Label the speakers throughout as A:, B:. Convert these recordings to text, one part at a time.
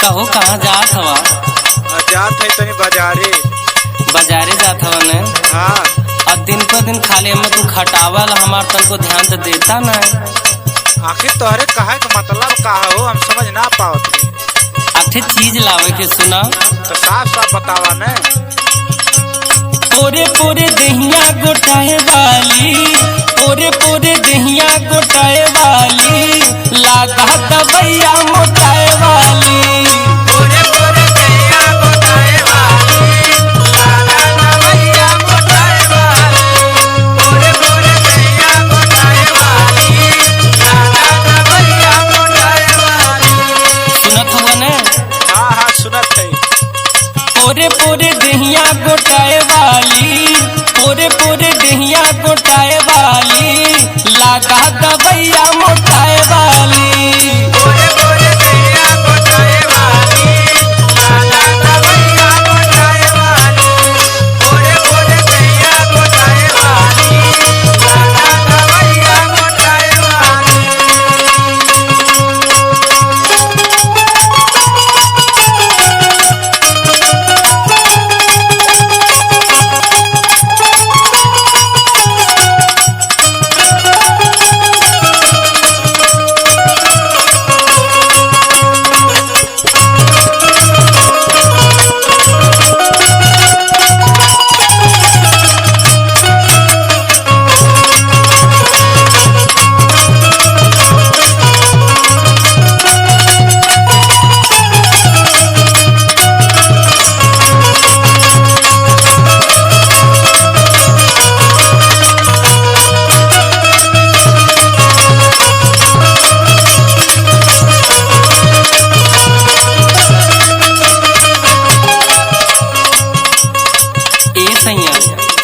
A: कहो कहाँ जात हवा?
B: जात है तनी बाजारे।
A: बाजारे जात हवा ने?
B: हाँ।
A: अब दिन पर दिन खाली हमें तू खटावल हमार तनको ध्यान तो देता ना।
B: आखिर तोहरे कहे का मतलब का हो हम समझ ना पाओ।
A: अच्छी चीज लावे के सुना
B: तो साफ साफ बतावा ने।
A: पोरे पोरे दहिया गोटाए वाली, पोरे पोरे दहिया गोटाए वाली, लागा दबैया मोटाए वाली।
B: पोरे पोरे दहिया गोटाए वाली, लागा दबैया मोटाए वाली। पोरे पोरे दहिया गोटाए वाली, लागा दबैया मोटाए वाली।
A: सुनत हुआ ने?
B: हाँ हाँ सुनत है।
A: पोरे पोरे दहिया गोटाए वाली, पोरे पोरे दहिया गोटाए वाली, लागा दबैया मोटाए वाली।
B: पोरे पोरे दहिया गोटाए वाली, लागा दबैया मोटाए वाली। पोरे पोरे दहिया गोटाए वाली, लागा दबैया मोटाए वाली।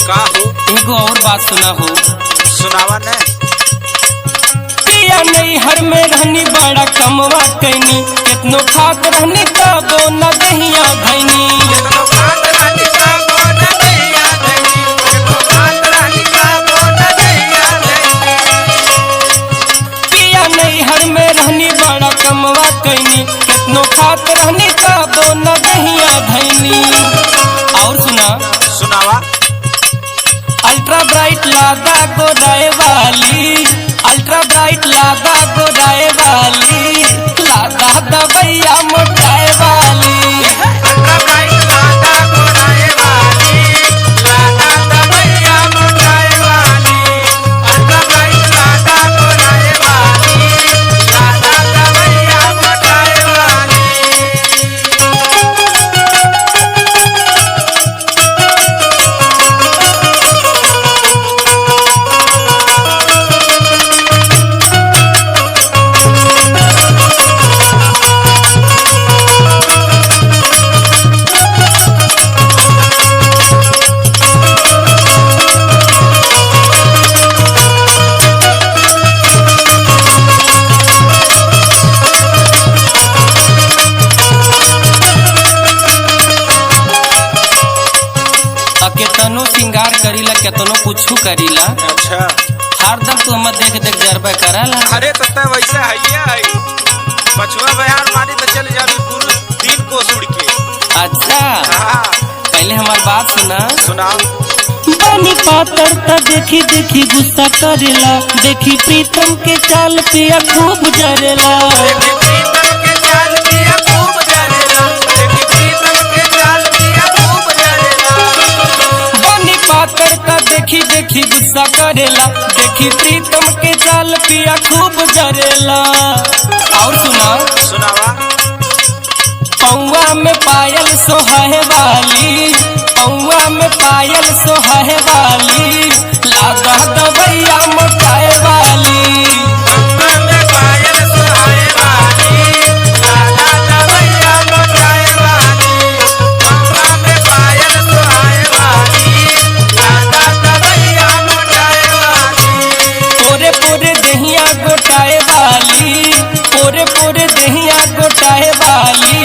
A: का हो? एगो और बात सुना हो।
B: सुनावा ने।
A: पिया नहीं हर में रहनी बड़ा कमवा कैनी, कितनो खात रहनी तबो न दहिया भैनी।
B: कितनो खात रहनी तबो न दहिया भैनी। कितनो खात रहनी तबो न दहिया भैनी।
A: पिया नहीं हर में रहनी बड़ा कमवा कैनी, कितनो खात रहनी तबो न दहिया भैनी। और सुना
B: सुनावा।
A: अल्ट्रा ब्राइट लादा गोदाए वाली, अल्ट्रा ब्राइट लादा गोदाए वाली, लादा दबैया मोटाए वाली।
B: अल्ट्रा ब्राइट लादा गोदाए वाली, लादा दबैया मोटाए वाली। अल्ट्रा ब्राइट लादा गोदाए वाली, लादा दबैया मोटाए वाली।
A: केतनो श्रृंगार करीला, केतनो कुछ करीला,
B: अच्छा
A: हरदम तू हमें देख देख जरबे कराला।
B: अरे तो तय वैसे है पछुआ बयान मारी तो चल जाबी पूरे दिन को सुड़ के।
A: अच्छा
B: हाँ।
A: पहले हमार बात सुना।
B: सुनाओ।
A: बनी पातर त देखी देखी गुस्सा करेला, देखी प्रीतम के चाल पिया खूब जरेला।
B: देखी प्रीतम के चाल पिया खूब जरेला। देखी प्रीतम के चाल पिया खूब जरेला।
A: बनी पातर त देखी देखी गुस्सा करेला, देखी प्रीतम के चाल पिया खूब जरेला। और सुना।
B: सुनावा।
A: पौआ में पायल सोहाए वाली, पौआ में पायल सोहाए वाली, लागा दबैया मोटाए वाली।
B: पौआ में पायल सोहाए वाली, लागा दबैया मोटाए वाली। पौआ में पायल सोहाए वाली, लागा दबैया मोटाए वाली।
A: पोरे पोरे दहिया गोटाए वाली, पोरे पोरे दहिया गोटाए वाली,